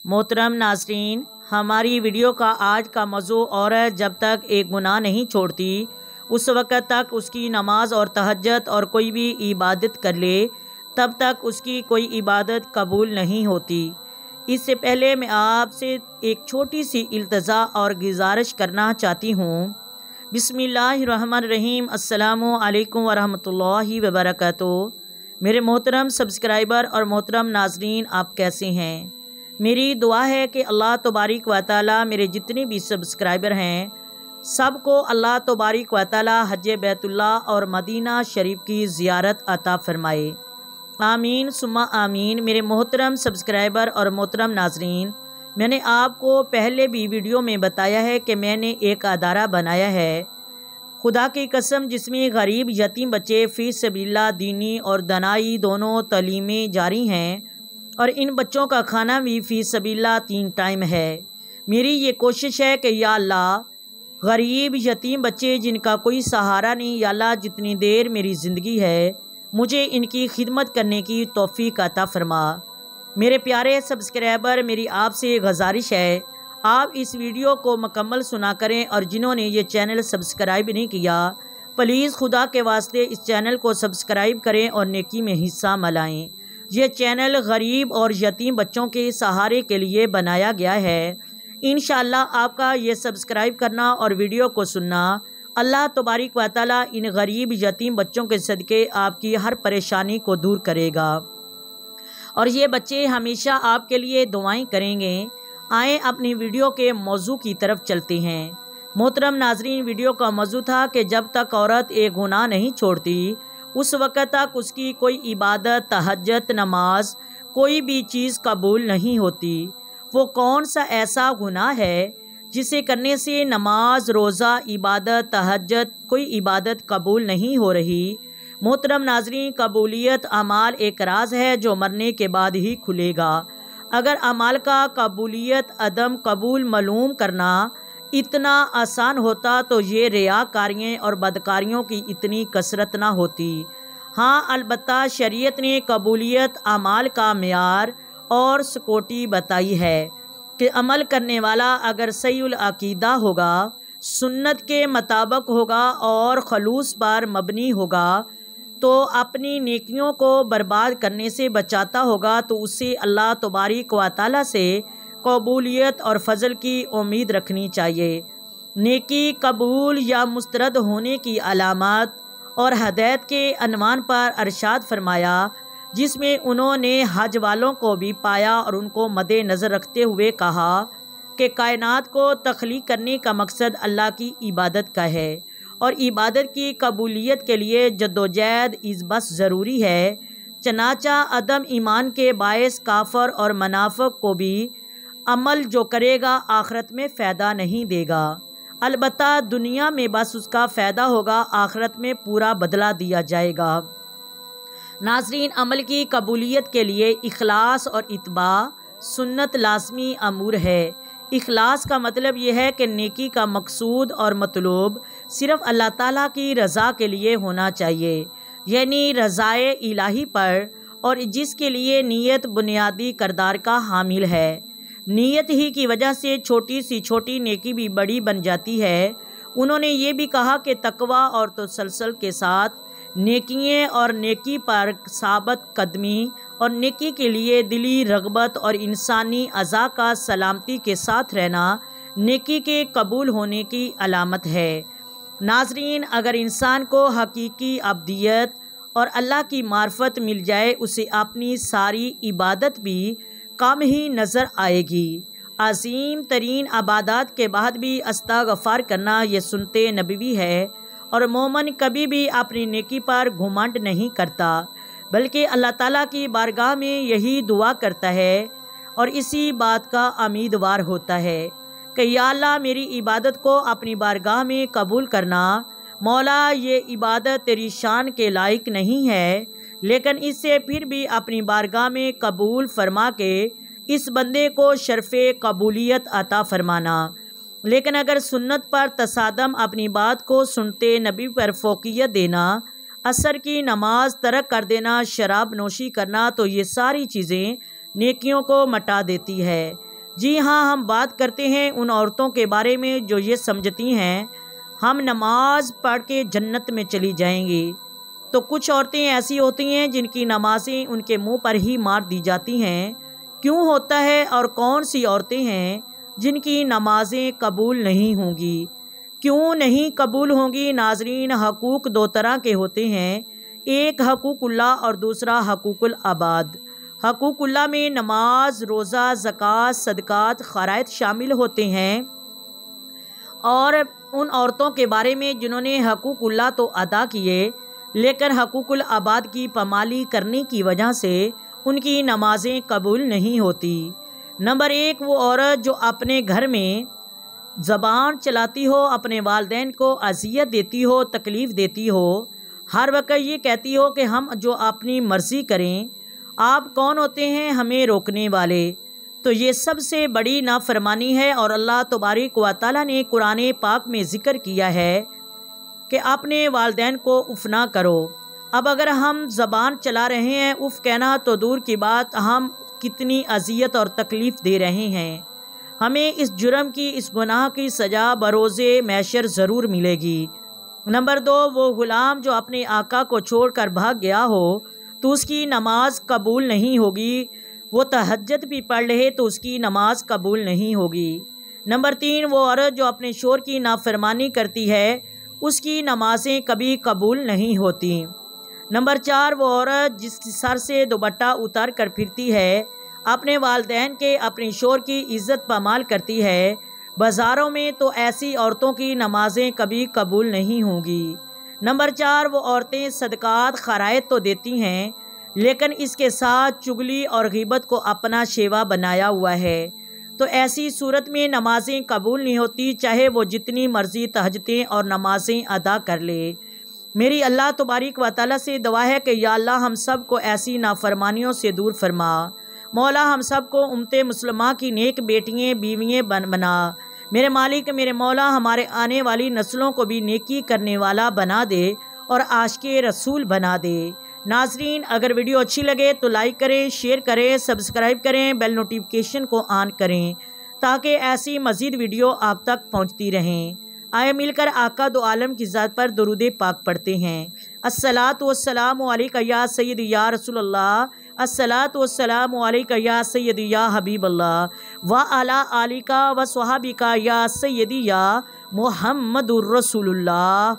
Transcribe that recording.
मोहतरम नाज़रीन, हमारी वीडियो का आज का मौज़ू औरत जब तक एक गुनाह नहीं छोड़ती उस वक़्त तक उसकी नमाज और तहज्जुद और कोई भी इबादत कर ले तब तक उसकी कोई इबादत कबूल नहीं होती। इससे पहले मैं आपसे एक छोटी सी इल्तज़ा और गुजारिश करना चाहती हूँ। बिस्मिल्लाहिर्रहमानिर्रहीम। अस्सलामु अलैकुम वरहमतुल्लाहि वबरकातुहू। मेरे मोहतरम सब्सक्राइबर और मोहतरम नाज़रीन, आप कैसे हैं? मेरी दुआ है कि अल्लाह तबारिक व तआला मेरे जितने भी सब्सक्राइबर हैं सबको अल्लाह तबारिक व तआला हज बैतुल्लाह और मदीना शरीफ की ज़ियारत अता फ़रमाए। आमीन सुम्मा आमीन। मेरे मोहतरम सब्सक्राइबर और मोहतरम नाज़रीन, मैंने आपको पहले भी वीडियो में बताया है कि मैंने एक अदारा बनाया है, खुदा की कसम, जिसमें गरीब यतीम बच्चे फ़ी सबीलिल्लाह दीनी और दनाई दोनों तालीमें जारी हैं और इन बच्चों का खाना भी फ़ी सबीलिल्लाह 3 टाइम है। मेरी ये कोशिश है कि या अल्लाह, गरीब यतीम बच्चे जिनका कोई सहारा नहीं, या अल्लाह जितनी देर मेरी ज़िंदगी है मुझे इनकी खिदमत करने की तौफ़ीक अता फ़रमा। मेरे प्यारे सब्सक्राइबर, मेरी आपसे गुजारिश है आप इस वीडियो को मुकम्मल सुना करें और जिन्होंने ये चैनल सब्सक्राइब नहीं किया प्लीज़ खुदा के वास्ते इस चैनल को सब्सक्राइब करें और नेकी में हिस्सा मिलाएं। ये चैनल गरीब और यतीम बच्चों के सहारे के लिए बनाया गया है। इंशाअल्लाह आपका ये सब्सक्राइब करना और वीडियो को सुनना अल्लाह तबारिक व तआला इन गरीब यतीम बच्चों के सदक़े आपकी हर परेशानी को दूर करेगा और ये बच्चे हमेशा आपके लिए दुआएं करेंगे। आए अपनी वीडियो के मौजू की तरफ चलते हैं। मोहतरम नाजरीन, वीडियो का मौजू था कि जब तक औरत एक गुनाह नहीं छोड़ती उस वक़्त तक उसकी कोई इबादत, तहज्जुद, नमाज, कोई भी चीज़ कबूल नहीं होती। वो कौन सा ऐसा गुनाह है जिसे करने से नमाज, रोज़ा, इबादत, तहज्जुद, कोई इबादत कबूल नहीं हो रही? मोहतरम नाजरीन, कबूलियत अमाल एक राज है जो मरने के बाद ही खुलेगा। अगर अमाल का कबूलियत अदम कबूल मालूम करना इतना आसान होता तो ये रियाकारियों और बदकारियों की इतनी कसरत ना होती। हाँ, अलबत्ता शरीयत ने कबूलियत अमाल का मेयार और स्कोटी बताई है कि अमल करने वाला अगर सहीउल अकीदा होगा, सुन्नत के मुताबिक होगा और खलूस पर मबनी होगा तो अपनी नेकियों को बर्बाद करने से बचाता होगा, तो उससे अल्लाह तबारिक व तआला से कबूलियत और फ़ज़ल की उम्मीद रखनी चाहिए। नेकी कबूल या मुस्तरद होने की अलामत और हदायत के अनवान पर अरशाद फरमाया, जिसमें उन्होंने हज वालों को भी पाया और उनको मद्देनज़र रखते हुए कहा कि कायनात को तख्लीक करने का मकसद अल्लाह की इबादत का है और इबादत की कबूलियत के लिए जद्दोजहद इस बस ज़रूरी है। चनाचा अदम ईमान के बायस काफर और मुनाफिक को भी अमल जो करेगा आखिरत में फ़ायदा नहीं देगा, अलबत्ता दुनिया में बस उसका फ़ायदा होगा, आखिरत में पूरा बदला दिया जाएगा। नाज़रीन, अमल की कबूलियत के लिए इखलास और इत्बा सुन्नत लाज़मी अमूर है। इखलास का मतलब यह है कि नेकी का मकसूद और मतलूब सिर्फ़ अल्लाह ताला की रज़ा के लिए होना चाहिए, यानी रज़ाए इलाही पर, और जिसके लिए नीयत बुनियादी किरदार का हामिल है। नीयत ही की वजह से छोटी सी छोटी नेकी भी बड़ी बन जाती है। उन्होंने ये भी कहा कि तकवा और तसलसल के साथ नेकियां और नेकी पर साबत कदमी और नेकी के लिए दिली रगबत और इंसानी अज़ा का सलामती के साथ रहना नेकी के कबूल होने की अलामत है। नाजरीन, अगर इंसान को हकीकी अब्दियत और अल्लाह की मार्फत मिल जाए उसे अपनी सारी इबादत भी कम ही नज़र आएगी। अजीम तरीन इबादत के बाद भी इस्तग़फ़ार करना ये सुन्नते नबवी है और मोमिन कभी भी अपनी नेकी पर घुमंड नहीं करता, बल्कि अल्लाह ताला की बारगाह में यही दुआ करता है और इसी बात का उम्मीदवार होता है कि या अल्लाह, मेरी इबादत को अपनी बारगाह में कबूल करना। मौला, ये इबादत तेरी शान के लायक नहीं है, लेकिन इससे फिर भी अपनी बारगाह में कबूल फरमा के इस बंदे को शर्फ़े कबूलियत अता फरमाना। लेकिन अगर सुन्नत पर तसादम अपनी बात को सुनते नबी पर फ़ौक़ियत देना, असर की नमाज तरक कर देना, शराब नोशी करना, तो ये सारी चीज़ें नेकियों को मटा देती है। جی ہاں، ہم بات کرتے ہیں ان عورتوں کے بارے میں جو یہ سمجھتی ہیں ہم نماز پڑھ کے جنت میں چلی جائیں گی۔ تو کچھ عورتیں ایسی ہوتی ہیں جن کی نمازیں ان کے منہ پر ہی مار دی جاتی ہیں۔ کیوں ہوتا ہے اور کون سی عورتیں ہیں جن کی نمازیں قبول نہیں ہوں گی؟ کیوں نہیں قبول ہوں گی؟ ناظرین، حقوق دو طرح کے ہوتے ہیں، ایک حقوق اللہ اور دوسرا حقوق العباد۔ حقوق اللہ میں نماز، روزہ، زکوٰۃ، صدقات، خیرات شامل ہوتے ہیں، اور ان عورتوں کے بارے میں جنہوں نے حقوق اللہ تو ادا کیے لیکن حقوق العباد کی پامالی کرنے کی وجہ سے ان کی نمازیں قبول نہیں ہوتی۔ نمبر ایک، وہ عورت جو اپنے گھر میں زبان چلاتی ہو، اپنے والدین کو اذیت دیتی ہو، تکلیف دیتی ہو، ہر وقت یہ کہتی ہو کہ ہم جو اپنی مرضی کریں، آپ کون ہوتے ہیں ہمیں روکنے والے؟ تو یہ سب سے بڑی نافرمانی ہے، اور اللہ تبارک و تعالیٰ نے قرآن پاک میں ذکر کیا ہے کہ اپنے والدین کو اف نہ کرو۔ اب اگر ہم زبان چلا رہے ہیں، اف کہنا تو دور کی بات، ہم کتنی اذیت اور تکلیف دے رہے ہیں۔ ہمیں اس جرم کی، اس گناہ کی سزا بروز محشر ضرور ملے گی۔ نمبر دو، وہ غلام جو اپنے آقا کو چھوڑ کر بھاگ گیا ہو تو اس کی نماز قبول نہیں ہوگی، وہ تہجد بھی پڑھ لے تو اس کی نماز قبول نہیں ہوگی۔ نمبر تین، وہ عورت جو اپنے شوہر کی نافرمانی کرتی ہے اس کی نمازیں کبھی قبول نہیں ہوتی۔ نمبر چار، وہ عورت جس کی سر سے دوپٹہ اتار کر پھرتی ہے، اپنے والدین کے، اپنے شوہر کی عزت پامال کرتی ہے بازاروں میں، تو ایسی عورتوں کی نمازیں کبھی قبول نہیں ہوں گی۔ نمبر چار، وہ عورتیں صدقات، خیرات تو دیتی ہیں لیکن اس کے ساتھ چغلی اور غیبت کو اپنا شیوا بنایا ہوا ہے، تو ایسی صورت میں نمازیں قبول نہیں ہوتی، چاہے وہ جتنی مرضی تہجدیں اور نمازیں ادا کر لے۔ میری اللہ تبارک و تعالیٰ سے دعا ہے کہ یا اللہ ہم سب کو ایسی نافرمانیوں سے دور فرما۔ مولا ہم سب کو امت مسلمہ کی نیک بیٹیاں، بیویاں بنا۔ میرے مالک، میرے مولا، ہمارے آنے والی نسلوں کو بھی نیکی کرنے والا بنا دے اور عاشق رسول بنا دے۔ ناظرین، اگر ویڈیو اچھی لگے تو لائک کریں، شیئر کریں، سبسکرائب کریں، بیل نوٹیفیکیشن کو آن کریں تاکہ ایسی مزید ویڈیو آپ تک پہنچتی رہیں۔ آئے مل کر آقا دو عالم کی ذات پر درود پاک پڑھتے ہیں۔ الصلاۃ والسلام علیک یا سیدی یا رسول اللہ، الصلاۃ والسلام علیک یا سیدی یا حبیب اللہ، وعلی آلک و صحابک یا سیدی یا محمد الرسول اللہ۔